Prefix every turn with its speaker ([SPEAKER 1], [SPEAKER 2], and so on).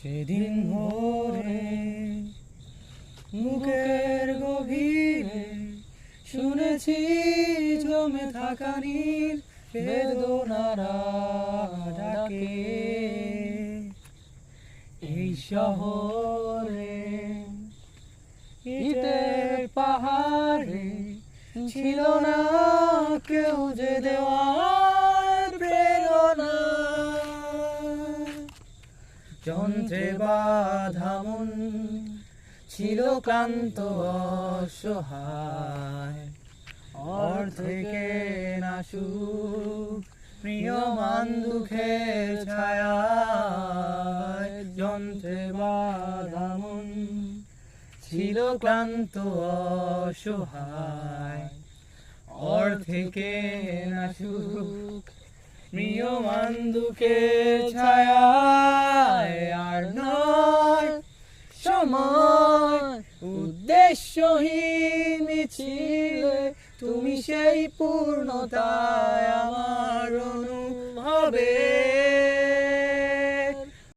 [SPEAKER 1] সেদিন ভোরে মুখের গভীরে শুনেছি জমে থাকা নীল বেদনারা ডাকে। এই শহরে ইটের পাহাড়ে ছিল না কেউ যে দেওয়ার প্রেরণা। যন্ত্রে বাঁধা মন ছিল ক্লান্ত অসহায়, অর্ধেকে না সুখ প্রিয়মান দুঃখের ছায়ায়। যন্ত্রে বাঁধা মন ছিল ক্লান্ত অসহায়, অর্ধেকে না সুখ প্রিয়মান দুঃখের ছায়ায়। আর নয় সময় উদ্দেশ্যহীন ছিলে তুমি সেই পূর্ণতায় আমার অনুভবে।